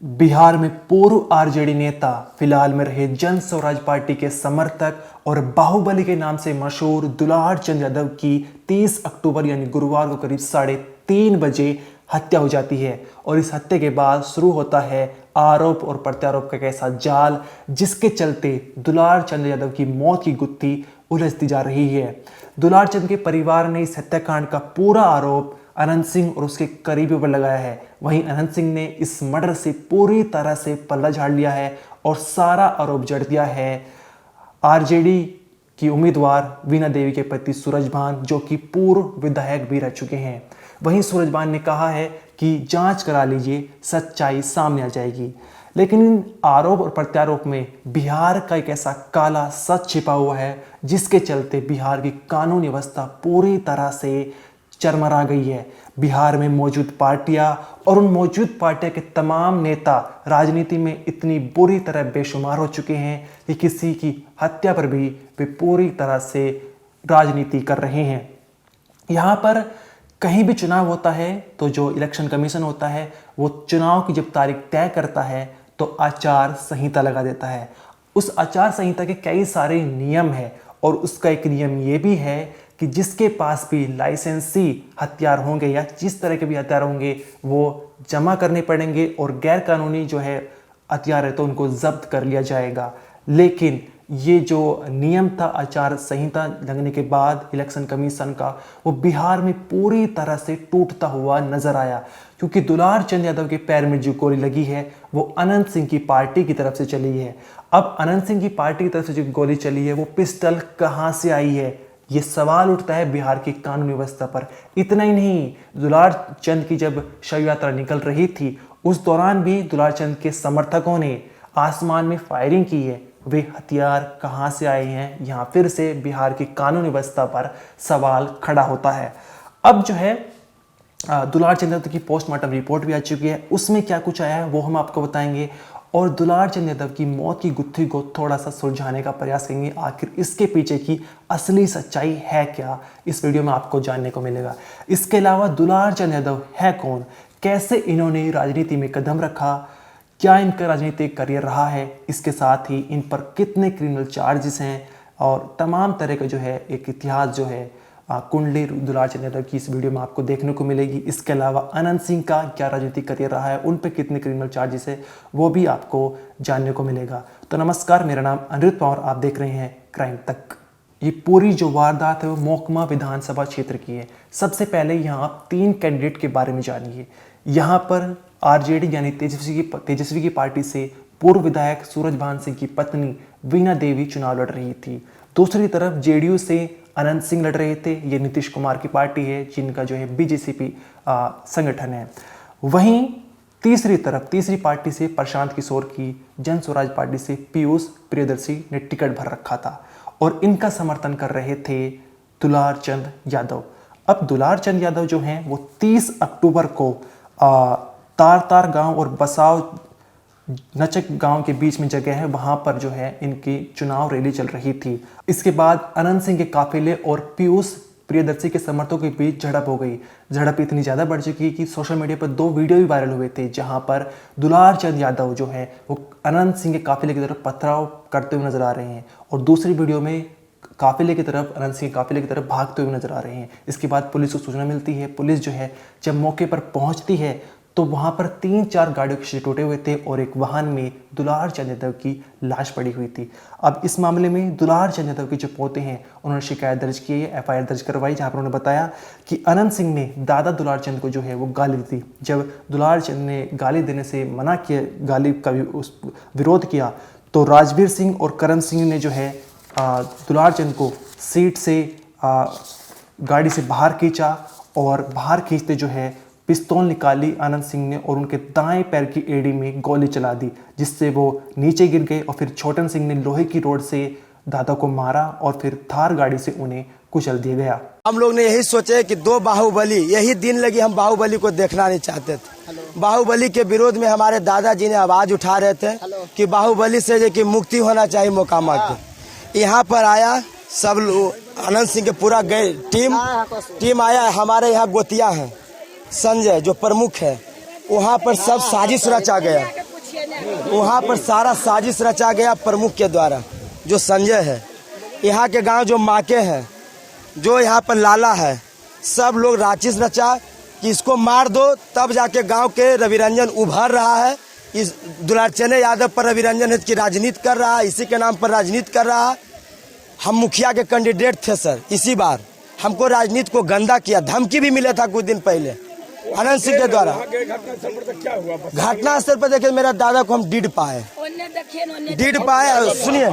बिहार में पूर्व आरजेडी नेता फिलहाल में रहे जन स्वराज पार्टी के समर्थक और बाहुबली के नाम से मशहूर दुलार चंद यादव की 30 अक्टूबर यानी गुरुवार को करीब 3:30 बजे हत्या हो जाती है। और इस हत्या के बाद शुरू होता है आरोप और प्रत्यारोप का एक ऐसा जाल जिसके चलते दुलार चंद यादव की मौत की गुत्थी उलझती जा रही है। दुलार चंद के परिवार ने इस हत्याकांड का पूरा आरोप अनंत सिंह और उसके करीबियों पर लगाया है। वहीं अनंत सिंह ने इस मर्डर से पूरी तरह से पल्ला झाड़ लिया है और सारा आरोप जड़ दिया है आरजेडी की उम्मीदवार वीणा देवी के पति सूरजभान, जो कि पूर्व विधायक भी रह चुके हैं। वहीं सूरजभान ने कहा है कि जांच करा लीजिए, सच्चाई सामने आ जाएगी। लेकिन इन आरोप और प्रत्यारोप में बिहार का एक ऐसा काला सच छिपा हुआ है जिसके चलते बिहार की कानूनी व्यवस्था पूरी तरह से चरमरा गई है। बिहार में मौजूद पार्टियां और उन मौजूद पार्टियों के तमाम नेता राजनीति में इतनी बुरी तरह बेशुमार हो चुके हैं कि किसी की हत्या पर भी वे पूरी तरह से राजनीति कर रहे हैं। यहाँ पर कहीं भी चुनाव होता है तो जो इलेक्शन कमीशन होता है वो चुनाव की जब तारीख तय करता है तो आचार संहिता लगा देता है। उस आचार संहिता के कई सारे नियम हैं और उसका एक नियम ये भी है कि जिसके पास भी लाइसेंसी हथियार होंगे या जिस तरह के भी हथियार होंगे वो जमा करने पड़ेंगे और गैर कानूनी जो है हथियार है तो उनको जब्त कर लिया जाएगा। लेकिन ये जो नियम था आचार संहिता लगने के बाद इलेक्शन कमीशन का, वो बिहार में पूरी तरह से टूटता हुआ नजर आया, क्योंकि दुलार चंद यादव के पैर में जो गोली लगी है वो अनंत सिंह की पार्टी की तरफ से चली है। अब अनंत सिंह की पार्टी की तरफ से जो गोली चली है वो पिस्टल कहाँ से आई है, ये सवाल उठता है बिहार की कानूनी व्यवस्था पर। इतना ही नहीं, दुलार चंद की जब शव यात्रा निकल रही थी उस दौरान भी दुलार चंद के समर्थकों ने आसमान में फायरिंग की है। वे हथियार कहां से आए हैं, यहां फिर से बिहार की कानूनी व्यवस्था पर सवाल खड़ा होता है। अब जो है दुलार चंद यादव की पोस्टमार्टम रिपोर्ट भी आ चुकी है, उसमें क्या कुछ आया है वो हम आपको बताएंगे और दुलार चंद यादव की मौत की गुत्थी को थोड़ा सा सुलझाने का प्रयास करेंगे। आखिर इसके पीछे की असली सच्चाई है क्या, इस वीडियो में आपको जानने को मिलेगा। इसके अलावा दुलार चंद यादव है कौन, कैसे इन्होंने राजनीति में कदम रखा, क्या इनका राजनीतिक करियर रहा है, इसके साथ ही इन पर कितने क्रिमिनल चार्जेस हैं और तमाम तरह का जो है एक इतिहास जो है कुंडली दुलार चंद यादव की इस वीडियो में आपको देखने को मिलेगी। इसके अलावा अनंत सिंह का क्या राजनीतिक करियर रहा है, उन पर कितने क्रिमिनल चार्जेस है वो भी आपको जानने को मिलेगा। तो नमस्कार, मेरा नाम अनिरुद्ध पवार, आप देख रहे हैं क्राइम तक। ये पूरी जो वारदात है वो मोकमा विधानसभा क्षेत्र की है। सबसे पहले यहाँ आप 3 कैंडिडेट के बारे में जानिए। यहाँ पर आरजेडी यानी तेजस्वी की पार्टी से पूर्व विधायक सूरजभान सिंह की पत्नी वीणा देवी चुनाव लड़ रही थी। दूसरी तरफ जेडीयू से अनंत सिंह लड़ रहे थे, ये नीतीश कुमार की पार्टी है जिनका जो है बीजेपी संगठन है। वहीं तीसरी पार्टी से प्रशांत किशोर की जन स्वराज पार्टी से पीयूष प्रियदर्शी ने टिकट भर रखा था और इनका समर्थन कर रहे थे दुलार चंद यादव। अब दुलार चंद यादव जो हैं वो 30 अक्टूबर को तार गांव और बसाव नचक गांव के बीच में जगह है, वहां पर जो है इनकी चुनाव रैली चल रही थी। इसके बाद अनंत सिंह के काफिले और पीयूष प्रियदर्शी के समर्थकों के बीच झड़प हो गई। झड़प इतनी ज्यादा बढ़ चुकी है कि सोशल मीडिया पर 2 वीडियो भी वायरल हुए थे जहां पर दुलार चंद यादव जो है वो अनंत सिंह के काफिले की तरफ पथराव करते हुए नजर आ रहे हैं और दूसरी वीडियो में काफिले की तरफ अनंत सिंह काफिले की तरफ भागते हुए नजर आ रहे हैं। इसके बाद पुलिस को सूचना मिलती है। पुलिस जो है जब मौके पर पहुंचती है तो वहां पर 3-4 गाड़ियों के शीशे टूटे हुए थे और एक वाहन में दुलार चंद यादव की लाश पड़ी हुई थी। अब इस मामले में दुलार चंद यादव के जो पोते हैं उन्होंने शिकायत दर्ज की है, एफआईआर दर्ज करवाई, जहां पर उन्होंने बताया कि अनंत सिंह ने दादा दुलार चंद को जो है वो गाली दी। जब दुलार चंद ने गाली देने से मना किया, गाली का विरोध किया, तो राजवीर सिंह और करण सिंह ने जो है दुलार चंद को सीट से गाड़ी से बाहर खींचा और बाहर खींचते जो है पिस्तौल निकाली अनंत सिंह ने और उनके दाएं पैर की एड़ी में गोली चला दी, जिससे वो नीचे गिर गए और फिर छोटन सिंह ने लोहे की रोड से दादा को मारा और फिर थार गाड़ी से उन्हें कुचल दिया गया। हम लोग ने यही सोचे कि 2 बाहुबली, यही दिन लगी हम बाहुबली को देखना नहीं चाहते थे। बाहुबली के विरोध में हमारे दादाजी ने आवाज उठा रहे थे कि बाहुबली से कि मुक्ति होना चाहिए मोकामा के। यहाँ पर आया सब लोग, अनंत सिंह के पूरा टीम आया। हमारे यहाँ गोतिया है संजय जो प्रमुख है, वहाँ पर सब साजिश रचा गया। वहाँ पर सारा साजिश रचा गया प्रमुख के द्वारा, जो संजय है। यहाँ के गांव जो माके हैं, जो यहाँ पर लाला है, सब लोग साजिश रचा कि इसको मार दो, तब जाके गांव के रवि रंजन उभर रहा है। इस दुलारचंद यादव पर रवि रंजन की राजनीति कर रहा है, इसी के नाम पर राजनीति कर रहा है। हम मुखिया के कैंडिडेट थे सर, इसी बार हमको राजनीति को गंदा किया, धमकी भी मिला था कुछ दिन पहले अनंत सिंह के द्वारा। घटनास्थल पर देखिए, मेरा दादा को हम डीड पाए। सुनिए,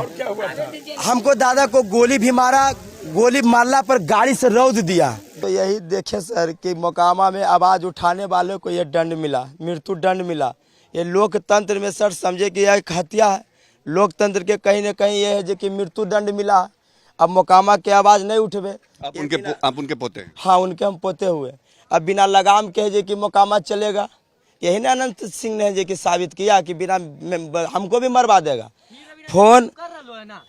हमको दादा को गोली भी मारा, गोली मारला पर गाड़ी से रौद दिया। तो यही देखे सर कि मोकामा में आवाज उठाने वालों को यह दंड मिला, मृत्यु दंड मिला। ये लोकतंत्र में सर समझे कि यह एक हत्या है। लोकतंत्र के कहीं न कहीं यह है जो कि मृत्यु दंड मिला। अब मोकामा के आवाज नहीं उठवे। आप उनके पोते हैं? हाँ, उनके हम पोते हुए। अब बिना लगाम के है कि मोकामा चलेगा, यही ना अनंत सिंह ने जो कि साबित किया कि बिना हमको भी मरवा देगा। फोन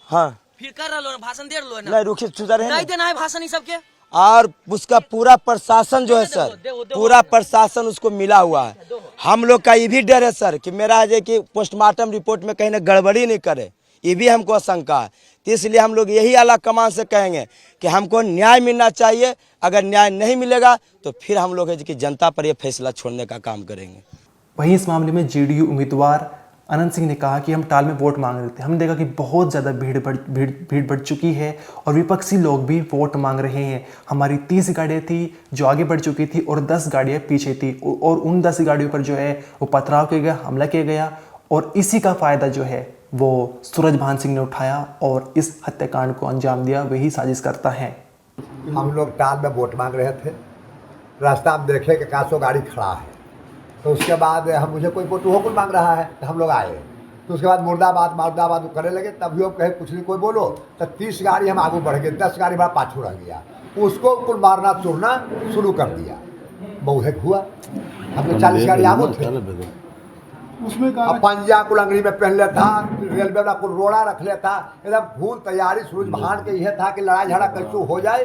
हाँ फिर कर रहा लो, भाषण दे लो ना, नहीं रुकिए, सुधर है नहीं देना है भाषण ही सबके। और उसका पूरा प्रशासन जो है सर, पूरा प्रशासन उसको मिला हुआ है। हम लोग का ये भी डर है सर कि मेरा है कि पोस्टमार्टम रिपोर्ट में कहीं ना गड़बड़ी नहीं करे, ये भी हमको आशंका है। तो इसलिए हम लोग यही आला कमान से कहेंगे कि हमको न्याय मिलना चाहिए। अगर न्याय नहीं मिलेगा तो फिर हम लोग है कि जनता पर यह फैसला छोड़ने का काम करेंगे। वहीं इस मामले में जेडीयू उम्मीदवार अनंत सिंह ने कहा कि हम टाल में वोट मांग रहे थे। हमने देखा कि बहुत ज़्यादा भीड़ बढ़ चुकी है और विपक्षी लोग भी वोट मांग रहे हैं। हमारी 30 गाड़ियाँ थी जो आगे बढ़ चुकी थी और 10 गाड़ियाँ पीछे थी, और उन 10 गाड़ियों पर जो है वो पथराव किया गया, हमला किया गया, और इसी का फ़ायदा जो है वो सूरजभान सिंह ने उठाया और इस हत्याकांड को अंजाम दिया। वही साजिश करता है। हम लोग टाल में वोट मांग रहे थे, रास्ता में देखे कि 100 गाड़ी खड़ा है, तो उसके बाद हम मुझे कोई वोट होकुल मांग रहा है, तो हम लोग आए। तो उसके बाद मुर्दाबाद करने लगे। तब भी हम कहे कुछ नहीं कोई बोलो, तो 30 गाड़ी हम आगे बढ़ गए, 10 गाड़ी हमारा पाछू रह गया। उसको कुल मारना चुरना शुरू कर दिया। बहुत हुआ, हम लोग 40 गाड़ी आगे थे। उसमें पंजा को लंगड़ी में पहन ले था, रेलवे वाला को रोड़ा रख ले था, एकदम फूल तैयारी। सूरजभान के यह था कि लड़ाई झगड़ा कैसे हो जाए,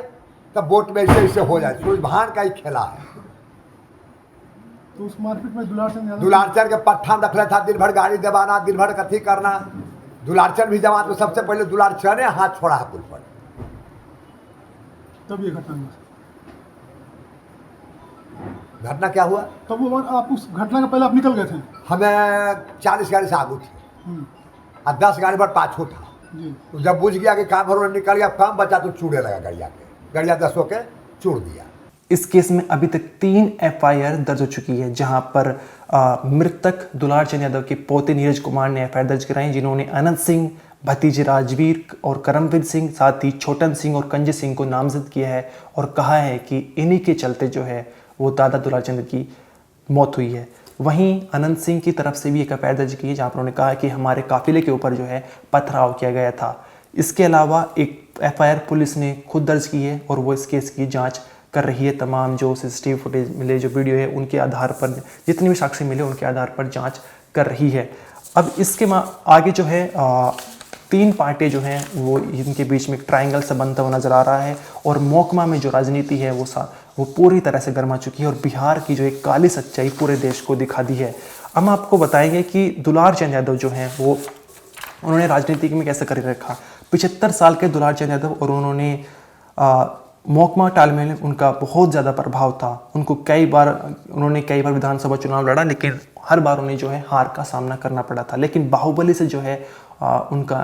तब वोट में ऐसे हो जाए। सूरजभान का ही खेला है। तो उस मारपीट में दुलारचंद के पट्ठा में रख ले था, दिन भर गाड़ी दबाना, दिन भर कथी करना। दुलारचंद भी जमात में सबसे पहले दुलारचंद ने हाथ छोड़ा है पुल पर। तब ये घटना क्या हुआ? तब वो आप उस घटना के पहले आप निकल गए थे? हमें 40 गाड़ी से आगू थे और 10 गाड़ी पर पाछू था। तो जब बुझ गया कि काम भर निकल गया, काम बचा तो चूड़े लगा गड़िया के, गड़िया 10 के चूड़ दिया। इस केस में अभी तक 3 FIR दर्ज हो चुकी है, जहां पर मृतक दुलारचंद यादव के पोते नीरज कुमार ने FIR दर्ज कराई, जिन्होंने अनंत सिंह, भतीजे राजवीर और करमवीर सिंह, साथ ही छोटन सिंह और कंजे सिंह को नामजद किया है और कहा है कि इन्हीं के चलते जो है वो दादा दुलारचंद की मौत हुई है। वहीं अनंत सिंह की तरफ से भी एक FIR दर्ज की है, जहाँ पर उन्होंने कहा कि हमारे काफिले के ऊपर जो है पथराव किया गया था। इसके अलावा एक FIR पुलिस ने खुद दर्ज की है और वो इस केस की जांच कर रही है। तमाम जो CCTV फुटेज मिले, जो वीडियो है, उनके आधार पर, जितने भी साक्ष्य मिले उनके आधार पर जांच कर रही है। अब इसके आगे जो है 3 पार्टियां जो हैं वो इनके बीच में एक ट्रायंगल सा बनता हुआ नजर आ रहा है और मोकमा में जो राजनीति है वो पूरी तरह से गर्मा चुकी है और बिहार की जो एक काली सच्चाई पूरे देश को दिखा दी है। हम आपको बताएंगे कि दुलारचंद यादव जो हैं वो उन्होंने राजनीति में कैसे कर रखा। 75 साल के दुलारचंद यादव, और उन्होंने मोकमा टाल में उनका बहुत ज़्यादा प्रभाव था। उन्होंने कई बार विधानसभा चुनाव लड़ा, लेकिन हर बार उन्हें जो है हार का सामना करना पड़ा था। लेकिन बाहुबली से जो है उनका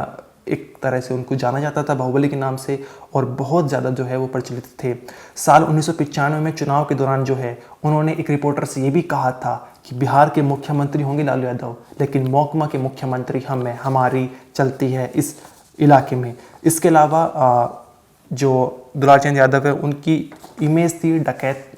एक तरह से उनको जाना जाता था बाहुबली के नाम से, और बहुत ज़्यादा जो है वो प्रचलित थे। साल 1995 में चुनाव के दौरान जो है उन्होंने एक रिपोर्टर से ये भी कहा था कि बिहार के मुख्यमंत्री होंगे लालू यादव, लेकिन मोकमा के मुख्यमंत्री हमारी चलती है इस इलाके में। इसके अलावा जो दुलारचंद यादव है उनकी इमेज थी डकैत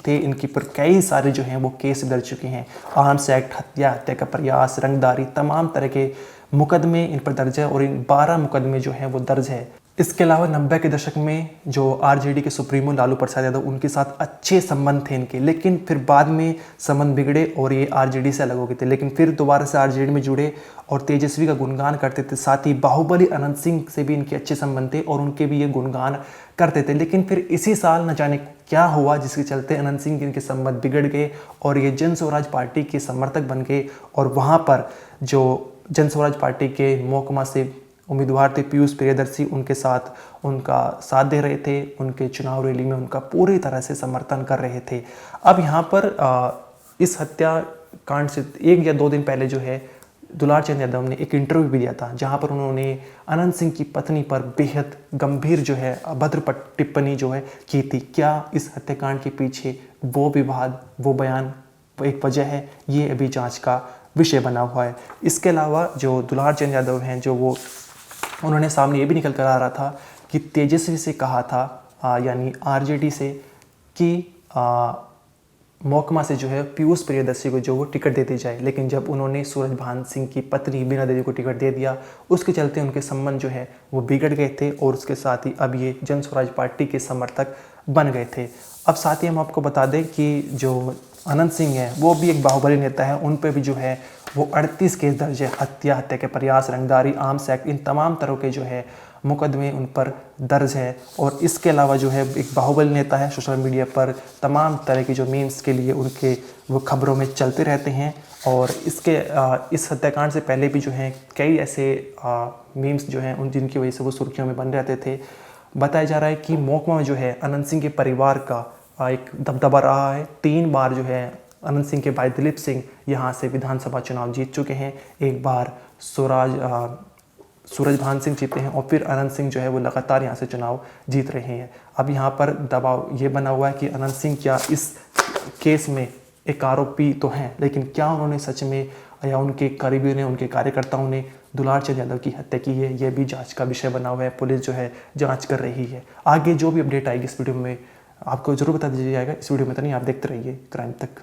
थे, इनके पर कई सारे जो हैं वो केस दर्ज चुके हैं। आर्म्स एक्ट, हत्या का प्रयास, रंगदारी, तमाम तरह के मुकदमे इन पर दर्ज है और इन 12 मुकदमे जो हैं वो दर्ज है। इसके अलावा 90 के दशक में जो आरजेडी के सुप्रीमो लालू प्रसाद यादव उनके साथ अच्छे संबंध थे इनके, लेकिन फिर बाद में संबंध बिगड़े और ये आरजेडी से अलग हो गए थे। लेकिन फिर दोबारा से आरजेडी में जुड़े और तेजस्वी का गुणगान करते थे। साथ ही बाहुबली अनंत सिंह से भी इनके अच्छे संबंध थे और उनके भी ये गुणगान करते थे। लेकिन फिर इसी साल न जाने क्या हुआ जिसके चलते अनंत सिंह के इनके संबंध बिगड़ गए और ये जन स्वराज पार्टी के समर्थक बन गए। और वहाँ पर जो जन स्वराज पार्टी के मोहकमा से उम्मीदवार थे पीयूष प्रियदर्शी, उनके साथ उनका साथ दे रहे थे, उनके चुनाव रैली में उनका पूरी तरह से समर्थन कर रहे थे। अब यहाँ पर इस हत्याकांड से 1 या 2 दिन पहले जो है दुलार चंद यादव ने एक इंटरव्यू भी दिया था, जहाँ पर उन्होंने अनंत सिंह की पत्नी पर बेहद गंभीर जो है अभद्र टिप्पणी जो है की थी। क्या इस हत्याकांड के पीछे वो विवाद, वो बयान एक वजह है, ये अभी जांच का विषय बना हुआ है। इसके अलावा जो दुलार चंद यादव हैं, जो वो उन्होंने सामने ये भी निकल कर आ रहा था कि तेजस्वी से कहा था यानी आरजेडी से कि मोहकमा से जो है पीयूष प्रियदर्शी को जो वो टिकट दे दी जाए। लेकिन जब उन्होंने सूरजभान सिंह की पत्नी बीना देवी को टिकट दे दिया, उसके चलते उनके संबंध जो है वो बिगड़ गए थे और उसके साथ ही अब ये जन स्वराज पार्टी के समर्थक बन गए थे। अब साथ ही हम आपको बता दें कि जो अनंत सिंह है वो भी एक बाहुबली नेता है, उन पे भी जो है वो 38 केस दर्ज है, हत्या के प्रयास, रंगदारी, आर्म्स एक्ट, इन तमाम तरह के जो है मुकदमे उन पर दर्ज है। और इसके अलावा जो है एक बाहुबली नेता है, सोशल मीडिया पर तमाम तरह की जो मीम्स के लिए उनके वो खबरों में चलते रहते हैं। और इस हत्याकांड से पहले भी जो हैं कई ऐसे मीम्स जो हैं उन जिनकी वजह से वो सुर्खियों में बन रहते थे। बताया जा रहा है कि मोहकमा में जो है अनंत सिंह के परिवार का एक दबदबा रहा है। 3 बार जो है अनंत सिंह के भाई दिलीप सिंह यहाँ से विधानसभा चुनाव जीत चुके हैं। एक बार सूरजभान सिंह जीते हैं और फिर अनंत सिंह जो है वो लगातार यहाँ से चुनाव जीत रहे हैं। अब यहाँ पर दबाव ये बना हुआ है कि अनंत सिंह क्या इस केस में एक आरोपी तो हैं, लेकिन क्या उन्होंने सच में या उनके करीबियों ने, उनके कार्यकर्ताओं ने दुलार चंद यादव की हत्या की है, यह भी जांच का विषय बना हुआ है। पुलिस जो है जांच कर रही है। आगे जो भी अपडेट आएगी इस वीडियो में आपको जरूर बता दीजिए जाएगा। इस वीडियो में तो नहीं, आप देखते रहिए क्राइम तक।